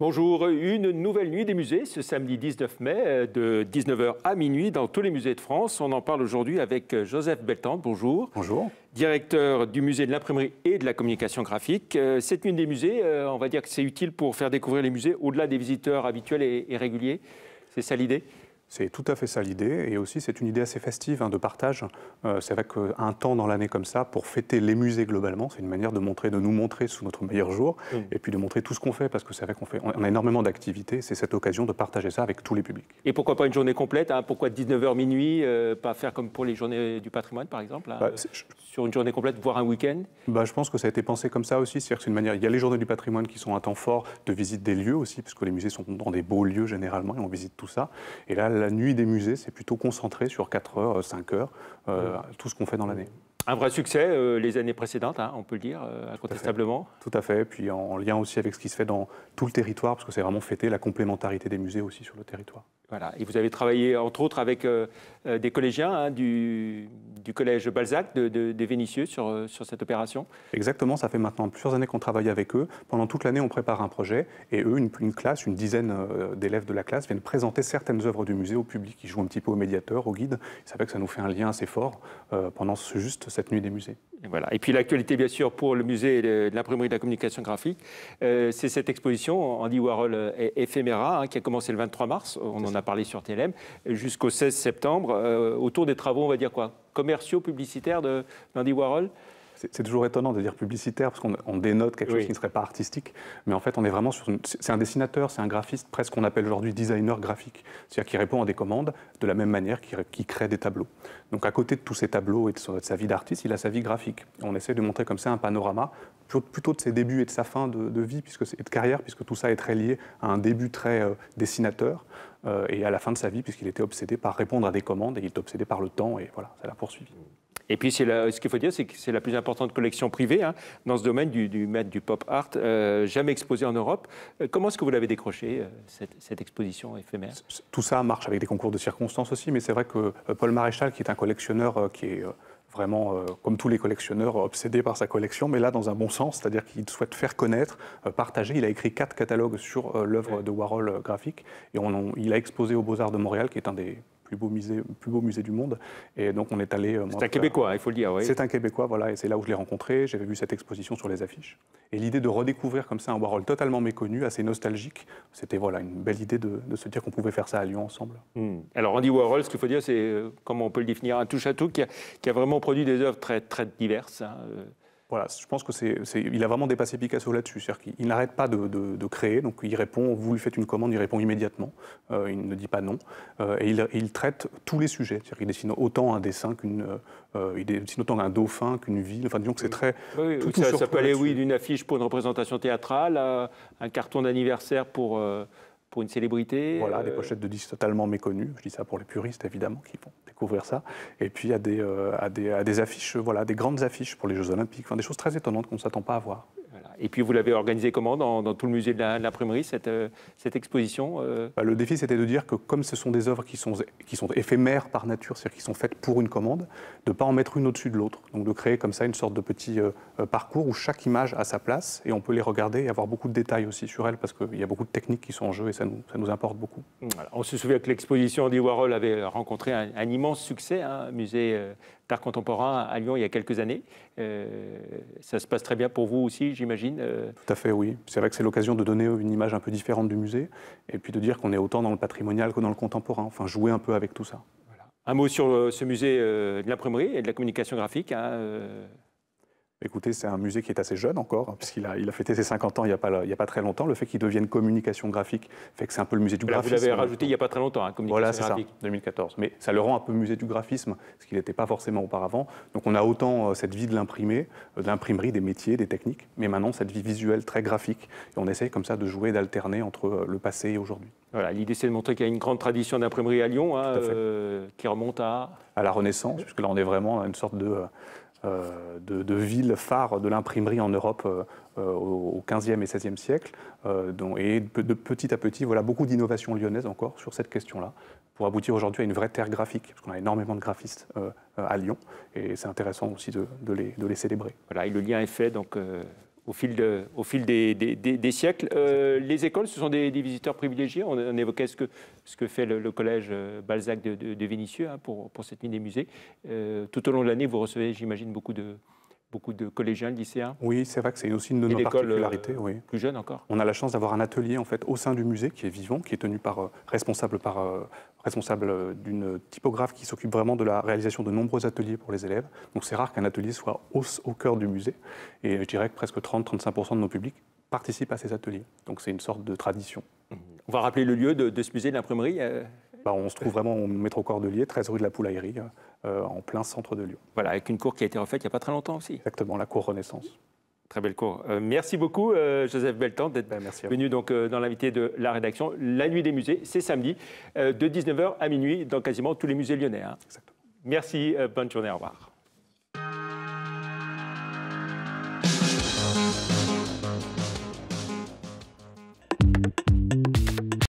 Bonjour, une nouvelle nuit des musées ce samedi 19 mai de 19h à minuit dans tous les musées de France. On en parle aujourd'hui avec Joseph Beltende. Bonjour. Bonjour. Directeur du musée de l'imprimerie et de la communication graphique. Cette nuit des musées, on va dire que c'est utile pour faire découvrir les musées au-delà des visiteurs habituels et réguliers. C'est ça l'idée ? C'est tout à fait ça l'idée, et aussi c'est une idée assez festive de partage. C'est vrai qu'un temps dans l'année comme ça, pour fêter les musées globalement, c'est une manière de nous montrer sous notre meilleur jour, et puis de montrer tout ce qu'on fait, parce que c'est vrai qu'on a énormément d'activités, c'est cette occasion de partager ça avec tous les publics. Et pourquoi pas une journée complète, hein? Pourquoi 19h minuit, pas faire comme pour les journées du patrimoine par exemple, hein, sur une journée complète, voire un week-end? Je pense que ça a été pensé comme ça aussi, c'est-à-dire que c'est une manière, il y a les journées du patrimoine qui sont un temps fort de visite des lieux aussi, parce que les musées sont dans des beaux lieux généralement, et on visite tout ça, et là, la nuit des musées, c'est plutôt concentré sur 4 heures, 5 heures, tout ce qu'on fait dans l'année. Un vrai succès les années précédentes, hein, on peut le dire, incontestablement. Tout à fait, puis en lien aussi avec ce qui se fait dans tout le territoire, parce que c'est vraiment fêter la complémentarité des musées aussi sur le territoire. Voilà, et vous avez travaillé entre autres avec des collégiens hein, du collège Balzac de Vénissieux sur cette opération. Exactement, ça fait maintenant plusieurs années qu'on travaille avec eux. Pendant toute l'année, on prépare un projet, et eux, une classe, une dizaine d'élèves de la classe viennent présenter certaines œuvres du musée au public. Ils jouent un petit peu au médiateur, au guide. C'est vrai que ça nous fait un lien assez fort pendant juste cette nuit des musées. Et voilà. Et puis l'actualité, bien sûr, pour le musée de l'imprimerie et de la communication graphique, c'est cette exposition Andy Warhol Ephéméra, hein, qui a commencé le 23 mars, on en a parlé sur TLM, jusqu'au 16 septembre, autour des travaux, on va dire quoi, commerciaux, publicitaires d'Andy Warhol. C'est toujours étonnant de dire publicitaire, parce qu'on dénote quelque chose qui ne serait pas artistique, mais en fait on est vraiment sur c'est un dessinateur, c'est un graphiste, presque qu'on appelle aujourd'hui designer graphique, c'est-à-dire qui répond à des commandes de la même manière qu'il crée des tableaux. Donc à côté de tous ces tableaux et de sa vie d'artiste, il a sa vie graphique. Et on essaie de montrer comme ça un panorama, plutôt de ses débuts et de sa fin de vie, et de carrière, puisque tout ça est très lié à un début très dessinateur, et à la fin de sa vie, puisqu'il était obsédé par répondre à des commandes, et il est obsédé par le temps, et voilà, ça l'a poursuivi. Et puis, ce qu'il faut dire, c'est que c'est la plus importante collection privée hein, dans ce domaine du maître du pop art, jamais exposée en Europe. Comment est-ce que vous l'avez décroché, cette exposition éphémère? Tout ça marche avec des concours de circonstances aussi, mais c'est vrai que Paul Maréchal, qui est un collectionneur qui est vraiment, comme tous les collectionneurs, obsédé par sa collection, mais là dans un bon sens, c'est-à-dire qu'il souhaite faire connaître, partager. Il a écrit 4 catalogues sur l'œuvre de Warhol graphique, et il a exposé aux Beaux-Arts de Montréal, qui est un des plus beau musée du monde. Et donc on est allé... C'est un Québécois, il faut le dire. Oui. C'est un Québécois, voilà, et c'est là où je l'ai rencontré. J'avais vu cette exposition sur les affiches. Et l'idée de redécouvrir comme ça un Warhol totalement méconnu, assez nostalgique, c'était voilà, une belle idée de se dire qu'on pouvait faire ça à Lyon ensemble. Alors Andy Warhol, ce qu'il faut dire, c'est, comment on peut le définir, un touche-à-tout qui a vraiment produit des œuvres très, très diverses. Hein. Voilà, je pense qu'il a vraiment dépassé Picasso là-dessus. C'est-à-dire qu'il n'arrête pas de créer, donc il répond, vous lui faites une commande, il répond immédiatement, il ne dit pas non, et il traite tous les sujets. C'est-à-dire qu'il dessine autant un dessin il dessine autant un dauphin qu'une ville, enfin disons que c'est très... Oui, ça peut aller d'une affiche pour une représentation théâtrale à un carton d'anniversaire pour une célébrité. Voilà, des pochettes de disques totalement méconnues. Je dis ça pour les puristes, évidemment, qui vont découvrir ça. Et puis, à des affiches, voilà, des grandes affiches pour les Jeux Olympiques. Enfin, des choses très étonnantes qu'on ne s'attend pas à voir. Voilà. Et puis, vous l'avez organisé comment dans tout le musée de l'imprimerie, cette exposition Le défi, c'était de dire que comme ce sont des œuvres qui sont éphémères par nature, c'est-à-dire qui sont faites pour une commande, de ne pas en mettre une au-dessus de l'autre. Donc, de créer comme ça une sorte de petit parcours où chaque image a sa place et on peut les regarder et avoir beaucoup de détails aussi sur elles, parce qu'il y a beaucoup de techniques qui sont en jeu et ça nous importe beaucoup. Voilà. On se souvient que l'exposition Andy Warhol avait rencontré un immense succès, hein, musée d'art contemporain à Lyon il y a quelques années. Ça se passe très bien pour vous aussi, j'imagine. Tout à fait, oui. C'est vrai que c'est l'occasion de donner une image un peu différente du musée et puis de dire qu'on est autant dans le patrimonial que dans le contemporain, enfin jouer un peu avec tout ça. Voilà. Un mot sur ce musée de l'imprimerie et de la communication graphique. Hein, Écoutez, c'est un musée qui est assez jeune encore, puisqu'il a fêté ses 50 ans il n'y a pas très longtemps. Le fait qu'il devienne communication graphique fait que c'est un peu le musée du graphisme. Vous l'avez rajouté il n'y a pas très longtemps, hein, communication graphique. Voilà, c'est ça, 2014. Mais ça le rend un peu musée du graphisme, ce qu'il n'était pas forcément auparavant. Donc on a autant cette vie de l'imprimé, de l'imprimerie, des métiers, des techniques, mais maintenant cette vie visuelle très graphique. Et on essaye comme ça de jouer, d'alterner entre le passé et aujourd'hui. Voilà, l'idée c'est de montrer qu'il y a une grande tradition d'imprimerie à Lyon, hein, qui remonte à la Renaissance, puisque là on est vraiment à une sorte de ville phare de l'imprimerie en Europe au XVe et XVIe siècle. Et de petit à petit, voilà, beaucoup d'innovations lyonnaises encore sur cette question-là, pour aboutir aujourd'hui à une vraie terre graphique, parce qu'on a énormément de graphistes à Lyon, et c'est intéressant aussi de les célébrer. Voilà, et le lien est fait donc, au fil des siècles. Les écoles, ce sont des visiteurs privilégiés. On évoquait ce que fait le collège Balzac de Vénissieux pour cette nuit des musées. Tout au long de l'année, vous recevez, j'imagine, beaucoup de collégiens, lycéens. Oui, c'est vrai que c'est aussi une de nos particularités. Oui. Plus jeunes encore. On a la chance d'avoir un atelier en fait au sein du musée qui est vivant, qui est tenu responsable d'une typographe qui s'occupe vraiment de la réalisation de nombreux ateliers pour les élèves. Donc c'est rare qu'un atelier soit au cœur du musée. Et je dirais que presque 30-35% de nos publics participent à ces ateliers. Donc c'est une sorte de tradition. On va rappeler le lieu de ce musée de l'imprimerie. On se trouve vraiment au métro Cordelier, 13 rue de la Poulaillerie, en plein centre de Lyon. Voilà, avec une cour qui a été refaite il n'y a pas très longtemps aussi. Exactement, la cour Renaissance. Très belle cour. Merci beaucoup, Joseph Beltan, d'être venu donc, dans l'invité de la rédaction. La nuit des musées, c'est samedi, de 19h à minuit, dans quasiment tous les musées lyonnais. Hein. Exactement. Merci, bonne journée, au revoir.